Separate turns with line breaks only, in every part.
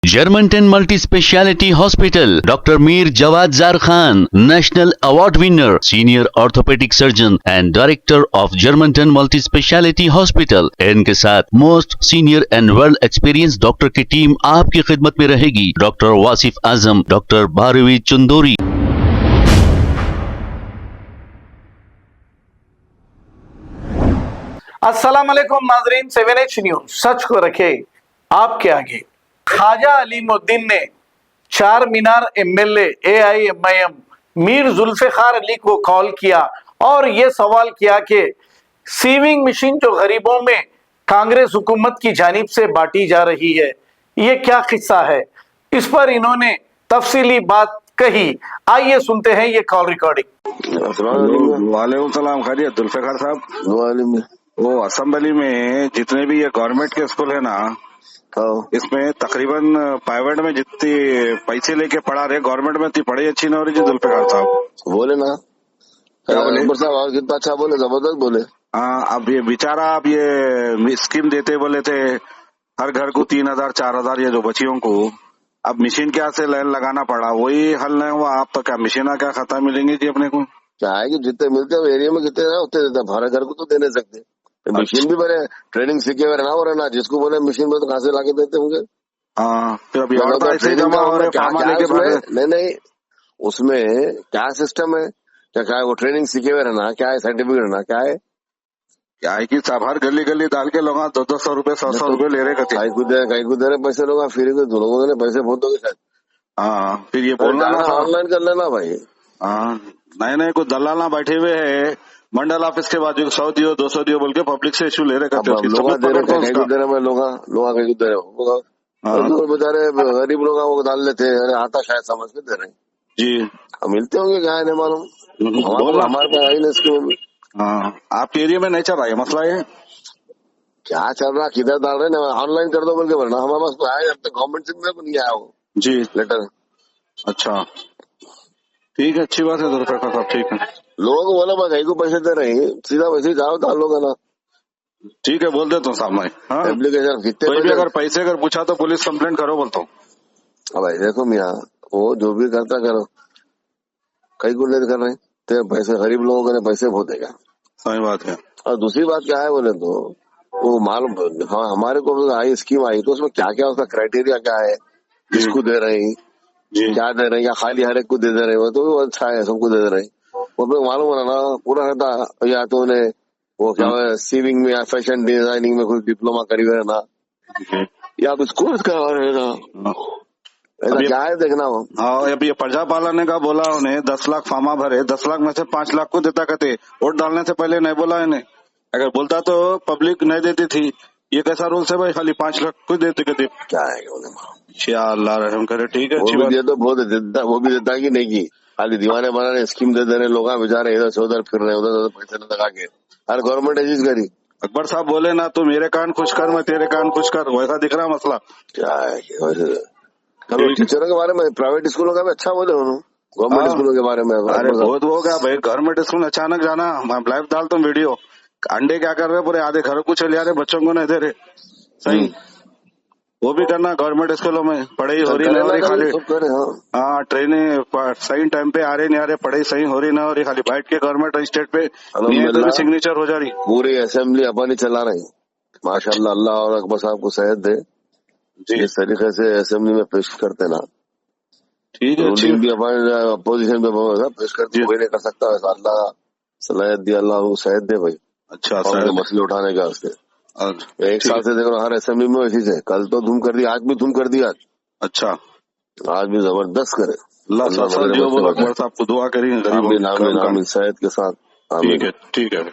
Germantown Multi-Speciality Hospital, Dr. Mir Jawad Zar Khan, National Award winner, Senior Orthopedic Surgeon and Director of Germantown Multi-Speciality Hospital. इनके साथ most senior and world experience doctor की team आपकी खिदमत में रहेगी. Doctor Wasif Azam, doctor Bharvi Chandori.
अस्सलाम वालेकुम नाजरीन, 7H न्यूज सच को रखे आपके आगे. ख्वाजा अलीमुद्दीन ने चार मीनार एमएलए AIMIM मीर जुल्फिकार अली को कॉल किया और ये सवाल किया कि सीविंग मशीन जो गरीबों में कांग्रेस हुकूमत की जानिब से बांटी जा रही है, ये क्या किस्सा है. इस पर इन्होंने तफसीली बात कही. आइए सुनते हैं ये कॉल रिकॉर्डिंग.
वालेकुम सलाम. खैरियत जुल्फिकार साहब? वो असेंबली में जितने भी ये गवर्नमेंट के स्कूल है ना, इसमें तकरीबन प्राइवेट में जितनी पैसे लेके पढ़ा रहे, गवर्नमेंट में इतनी पढ़ाई अच्छी ना हो रही जी. जुल्फिकार साहब
बोले ना,
क्या बोले
साहब और कितना अच्छा बोले, जबरदस्त बोले.
हाँ, अब ये बेचारा अब ये स्कीम देते बोले थे हर घर को 3,000 4,000 ये जो बच्चियों को, अब मशीन क्या से लाइन लगाना पड़ा, वही हल नहीं हुआ. आप तो क्या मशीन क्या खाता मिलेंगे जी अपने को?
क्या है कि जितने मिलते हैं एरिया में कितने ना उतने देते हैं, हर घर को तो दे नहीं सकते. मशीन भी बने ट्रेनिंग सीखे हुए ना हो रहे ना, जिसको बोले मशीन में तो कहाँ से लाके देते होंगे.
हाँ, फिर अभी और तो ऐसे जमा हो रहे
नहीं, उसमें क्या सिस्टम है, क्या है वो ट्रेनिंग सीखे हुए रहना, क्या है सर्टिफिकेट रहना, क्या है
कि साहब हर गली गली डाल के लोग 200 रुपए 100 रुपए ले रहे कहीं
को दे रहे पैसे लोग, फिर लोगों ने पैसे बहुत दोगे शायद.
हाँ, फिर ये बोलना ना
ऑनलाइन कर लेना भाई.
हाँ, नहीं कुछ दलाल ना बैठे हुए है मंडल ऑफिस के बाजू 100 दियो 200 दियो बोल के पब्लिक से इशू ले रहे करते.
बेचारे गरीब लोग वो डाल लेते हैं, अरे आता शायद समझ के दे रहे हैं
जी.
मिलते होंगे, क्या है नहीं मालूम. हमारे पास आई नहीं स्कीम.
हाँ, आपके एरिया में नहीं चल रहा है मसला ये?
क्या चल रहा, किधर डाल रहे हैं, ऑनलाइन कर दो बोल के बोलना. हमारे पास तो आया, अब तक गवर्नमेंट से मेरे को नहीं आया वो
जी
लेटर.
अच्छा ठीक है, अच्छी बात है जुल्फिकार साहब. ठीक है,
लोगों को बोला भाई को पैसे दे रहे हैं, सीधा वैसे जाओ डाल लो ना.
ठीक है, बोल देता हूँ साहब मैं. हाँ,
एप्लीकेशन
कोई भी अगर पैसे अगर पूछा तो पुलिस कंप्लेंट करो बोलता हूँ.
भाई देखो मियाँ, वो जो भी करता करो, कई को लेकर कर रहे हैं तेरे पैसे, गरीब लोगों के पैसे बहुत देगा.
सही बात है.
और दूसरी बात क्या है बोले तो वो मालूम, हाँ हमारे को आई स्कीम आई तो उसमें क्या क्या उसका क्राइटेरिया क्या है, किसको दे रहे हैं, क्या दे रहे हैं, या खाली हर एक को दे रहे हो, तो वो अच्छा है, सबको दे रहे हैं. वो मालूम हो ना पूरा रहता, या तो उन्हें वो क्या है सीविंग में या फैशन डिजाइनिंग में कोई डिप्लोमा करी हुए ना, या कुछ कोर्स करवा रहे ना, ऐसा क्या है देखना हो.
हाँ, अभी ये प्रजा पालन का बोला उन्हें 10 लाख फार्मा भरे, 10 लाख में से 5 लाख को देता कहते. वोट डालने से पहले नहीं बोला इन्हें, अगर बोलता तो पब्लिक नहीं देती थी. ये कैसा रूल्स है भाई, खाली 5 लाख को देते कहते.
क्या है
अल्लाह रहम करे. ठीक है,
वो भी देता कि नहीं की, खाली दीवाने बनाने स्कीम दे रहे लोग, बेचारे इधर से उधर फिर रहे, उधर पैसे न लगा के. हर गवर्नमेंट एजेंसी करी.
अकबर साहब बोले ना, तू मेरे कान खुश कर मैं तेरे कान खुश कर, वैसा दिख रहा मसला.
क्या है टीचरों के बारे में, प्राइवेट स्कूलों का भी अच्छा बोले उन्होंने, गवर्नमेंट स्कूलों के बारे में.
अरे बहुत हो गया भाई, गवर्नमेंट स्कूल अचानक जाना, मैं लाइव डालता हूँ वीडियो, अंडे क्या कर रहे पूरे आधे घर को चले आ रहे, बच्चों को नहीं दे रहे. सही, वो भी करना. गवर्नमेंट स्कूलों में पढ़ाई हो रही नहीं हो रही, खाली हाँ ट्रेनिंग सही टाइम पे आ रहे नहीं आ रहे, पढ़ाई सही हो रही ना हो रही, खाली बैठ के गवर्नमेंट रजिस्ट्रेट पे सिग्नेचर हो जा रही. पूरी
असेंबली अपन ही चला रही माशाल्लाह. अल्लाह और अकबर साहब को सेहत दे जी. इस तरीके से असेंबली में पेश करते ना,
ठीक है.
रूलिंग भी अपन अपोजिशन पे पेश करते, कोई नहीं कर सकता. अल्लाह सलाहियत दी, अल्लाह को सेहत दे भाई. अच्छा, मसले उठाने का उसके एक साल से देखो हर असेंबली में वैसी से. कल तो धूम कर दी, आज भी धूम कर दी. आज
अच्छा,
आज भी जबरदस्त करे.
अकबर साहब को दुआ करेंगे
सेहत के साथ.
ठीक है, ठीक है.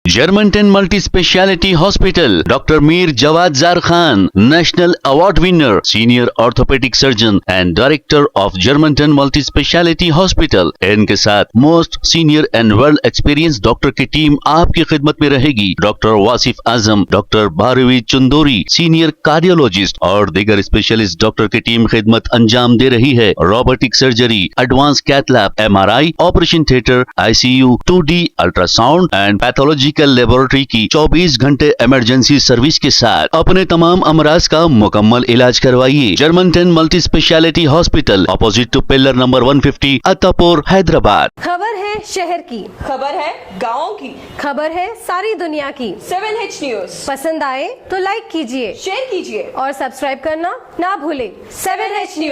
Germantown Multi-Speciality Hospital, Dr. Mir Jawad Zar Khan, National Award winner, Senior Orthopedic Surgeon and Director of Germantown Multi-Speciality Hospital. इनके साथ most senior and world experience doctor की टीम आपकी खिदमत में रहेगी. Doctor Wasif Azam, doctor Bharvi Chandori, senior cardiologist और दीगर specialist doctor की टीम खिदमत अंजाम दे रही है. Robotic surgery, advance cath lab, MRI, operation theatre, ICU, 2D ultrasound and pathological medical laboratory की 24 घंटे इमरजेंसी सर्विस के साथ अपने तमाम अमराज का मुकम्मल इलाज करवाइए। Germanten multi speciality hospital, opposite to pillar number 150, Attapur, Hyderabad.
खबर है शहर की,
खबर है गाँव की,
खबर है सारी दुनिया की।
7H न्यूज
पसंद आए तो लाइक कीजिए,
शेयर कीजिए
और सब्सक्राइब करना ना भूलें।
7H news.